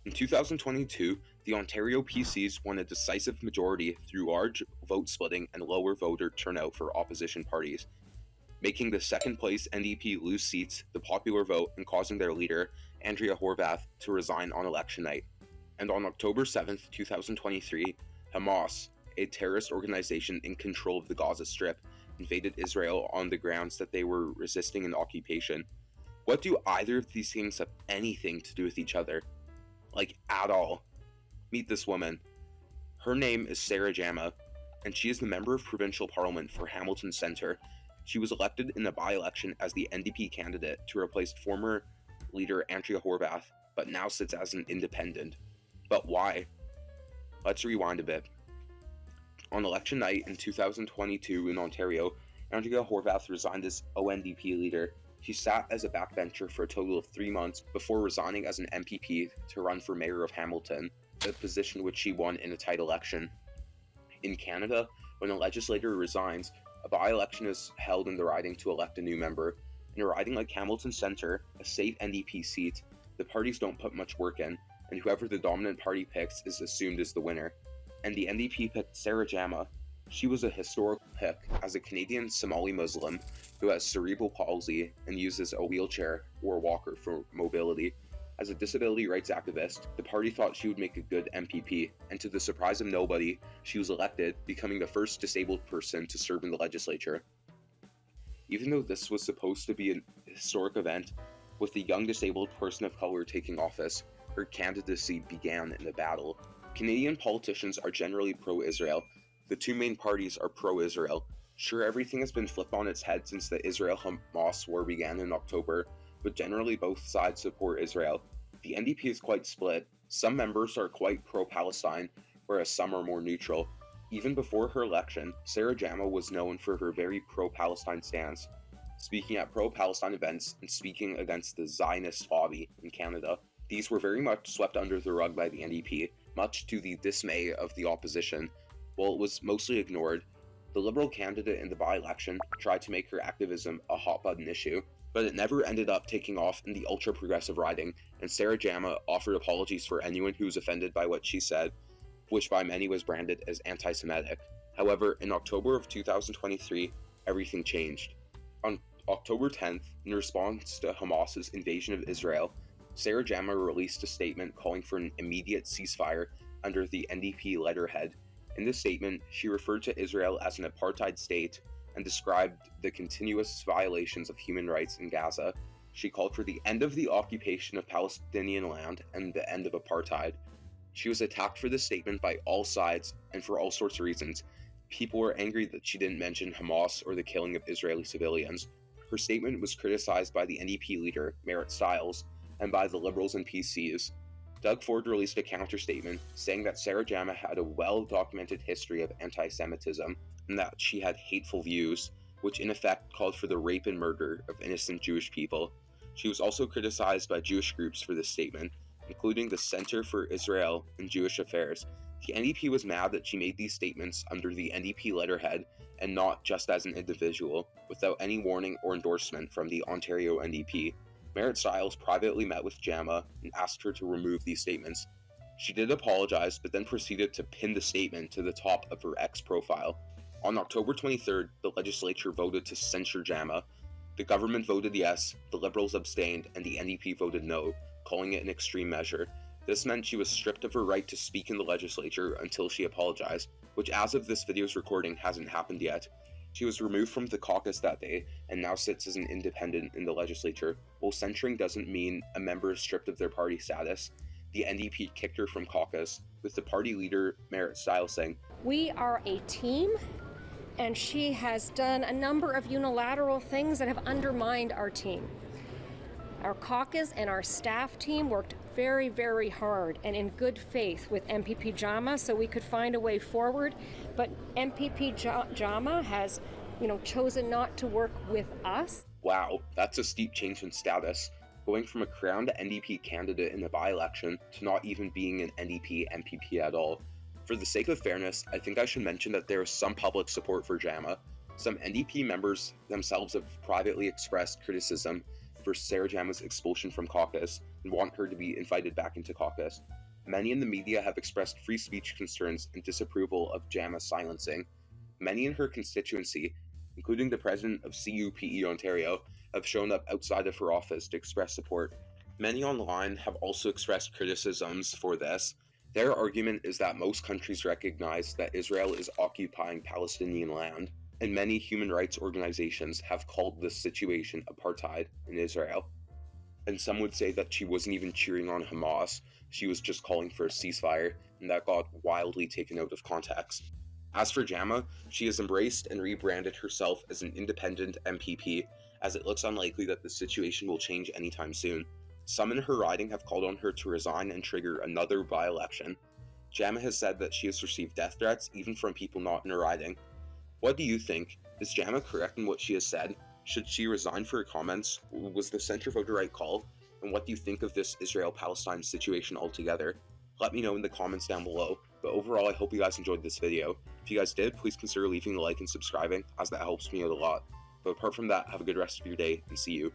In 2022, the Ontario PCs won a decisive majority through large vote splitting and lower voter turnout for opposition parties, making the second-place NDP lose seats, the popular vote, and causing their leader, Andrea Horwath, to resign on election night. And on October 7, 2023, Hamas, a terrorist organization in control of the Gaza Strip, invaded Israel on the grounds that they were resisting an occupation. What do either of these things have anything to do with each other? Like, at all. Meet this woman. Her name is Sarah Jama, and she is the Member of Provincial Parliament for Hamilton Centre. She was elected in a by-election as the NDP candidate to replace former leader Andrea Horwath, but now sits as an independent. But why? Let's rewind a bit. On election night in 2022 in Ontario, Andrea Horwath resigned as ONDP leader. She sat as a backbencher for a total of 3 months before resigning as an MPP to run for mayor of Hamilton, a position which she won in a tight election. In Canada, when a legislator resigns, a by-election is held in the riding to elect a new member. In a riding like Hamilton Centre, a safe NDP seat, the parties don't put much work in, and whoever the dominant party picks is assumed as the winner. And the NDP picked Sarah Jama. She was a historical pick as a Canadian Somali Muslim who has cerebral palsy and uses a wheelchair or walker for mobility. As a disability rights activist, the party thought she would make a good MPP, and to the surprise of nobody, she was elected, becoming the first disabled person to serve in the legislature. Even though this was supposed to be a historic event, with the young disabled person of color taking office, her candidacy began in a battle. Canadian politicians are generally pro-Israel. The two main parties are pro-Israel. Sure, everything has been flipped on its head since the Israel-Hamas war began in October, but generally both sides support Israel. The NDP is quite split. Some members are quite pro-Palestine, whereas some are more neutral. Even before her election, Sarah Jama was known for her very pro-Palestine stance, speaking at pro-Palestine events and speaking against the Zionist lobby in Canada. These were very much swept under the rug by the NDP, much to the dismay of the opposition. While it was mostly ignored, the Liberal candidate in the by-election tried to make her activism a hot-button issue, but it never ended up taking off in the ultra-progressive riding, and Sarah Jama offered apologies for anyone who was offended by what she said, which by many was branded as Anti Semetic. However, in October of 2023, everything changed. On October 10th, in response to Hamas's invasion of Israel, Sarah Jama released a statement calling for an immediate ceasefire under the NDP letterhead. In this statement, she referred to Israel as an apartheid state and described the continuous violations of human rights in Gaza. She called for the end of the occupation of Palestinian land and the end of apartheid. She was attacked for this statement by all sides and for all sorts of reasons. People were angry that she didn't mention Hamas or the killing of Israeli civilians. Her statement was criticized by the NDP leader, Merritt Stiles, and by the Liberals and PCs. Doug Ford released a counter-statement saying that Sarah Jama had a well-documented history of anti-Semitism and that she had hateful views, which in effect called for the rape and murder of innocent Jewish people. She was also criticized by Jewish groups for this statement, including the Center for Israel and Jewish Affairs. The NDP was mad that she made these statements under the NDP letterhead and not just as an individual, without any warning or endorsement from the Ontario NDP. Merritt Stiles privately met with Jama and asked her to remove these statements. She did apologize, but then proceeded to pin the statement to the top of her X profile. On October 23rd, the legislature voted to censure Jama. The government voted yes, the Liberals abstained, and the NDP voted no, calling it an extreme measure. This meant she was stripped of her right to speak in the legislature until she apologized, which as of this video's recording hasn't happened yet. She was removed from the caucus that day and now sits as an independent in the legislature. While censuring doesn't mean a member is stripped of their party status, the NDP kicked her from caucus, with the party leader Merritt Stiles saying, "We are a team, and she has done a number of unilateral things that have undermined our team. Our caucus and our staff team worked very, very hard and in good faith with MPP Jama so we could find a way forward. But MPP Jama has, chosen not to work with us." Wow, that's a steep change in status, going from a crowned NDP candidate in the by-election to not even being an NDP MPP at all. For the sake of fairness, I think I should mention that there is some public support for Jama. Some NDP members themselves have privately expressed criticism for Sarah Jama's expulsion from caucus. and want her to be invited back into caucus. Many in the media have expressed free speech concerns and disapproval of Jama's silencing. Many in her constituency, including the president of CUPE Ontario, have shown up outside of her office to express support. Many online have also expressed criticisms for this. Their argument is that most countries recognize that Israel is occupying Palestinian land, and many human rights organizations have called this situation apartheid in Israel. And some would say that she wasn't even cheering on Hamas, she was just calling for a ceasefire, and that got wildly taken out of context. As for Jama, she has embraced and rebranded herself as an independent MPP, as it looks unlikely that the situation will change anytime soon. Some in her riding have called on her to resign and trigger another by-election. Jama has said that she has received death threats even from people not in her riding. What do you think? Is Jama correct in what she has said? Should she resign for her comments? Was the center vote the right call? And what do you think of this Israel-Palestine situation altogether? Let me know in the comments down below. But overall, I hope you guys enjoyed this video. If you guys did, please consider leaving a like and subscribing, as that helps me out a lot. But apart from that, have a good rest of your day, and see you.